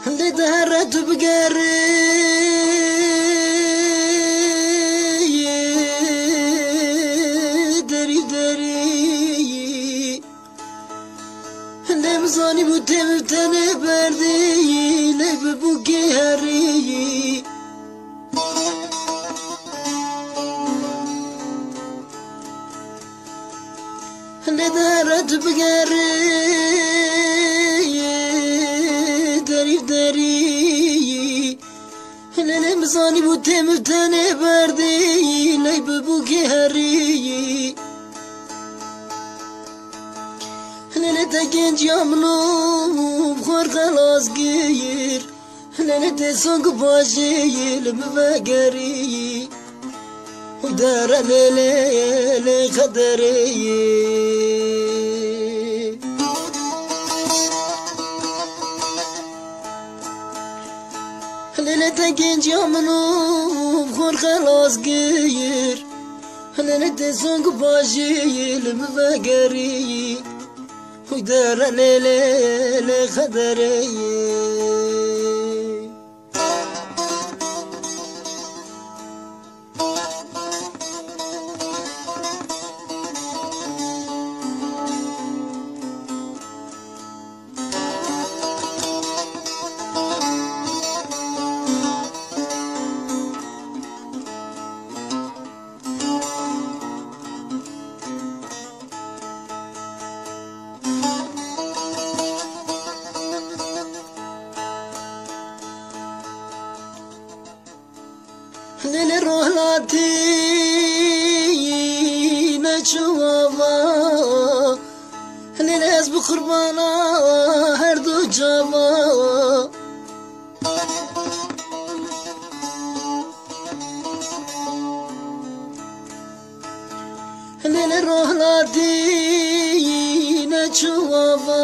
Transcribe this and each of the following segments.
اللي دهرت بقري دري اللي مصاني بوتمتني بردي لي ببوكي هري اللي دهرت بقري دري اللي مصاني بوتمتني بردي لي ببوكي هري اللي تكين جامنو بخور خلاص غير اللي تسوق باشي لبفقري ودار ليلي خدري اللي تكين جامنو بخور خلاص غير اللي تسوق باشي لبفقري ودار ليلي خدري ليلي روحلاتي نشوفا ليلي اسب قربانا هردو جابا ليلي روحلاتي نشوفا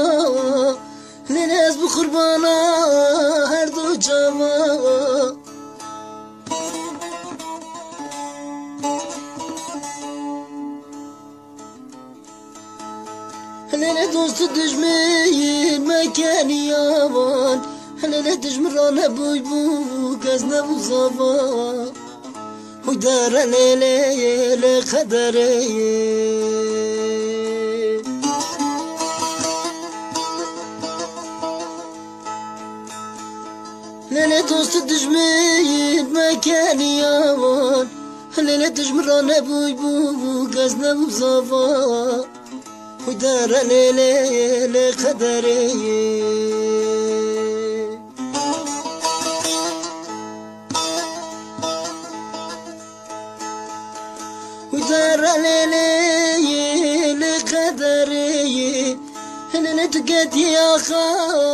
ليلي اسب قربانا هردو جابا هلا دوست دجمين مكان يابان هلا دجمران ابوي بو قزنا وصفا ودار ليلي خدري هلا دوست دجمين مكان يابان هلا دجمران ابوي بو قزنا وصفا ودار ليلي خدري ودار ليلي خدري هنا نتقد يا خا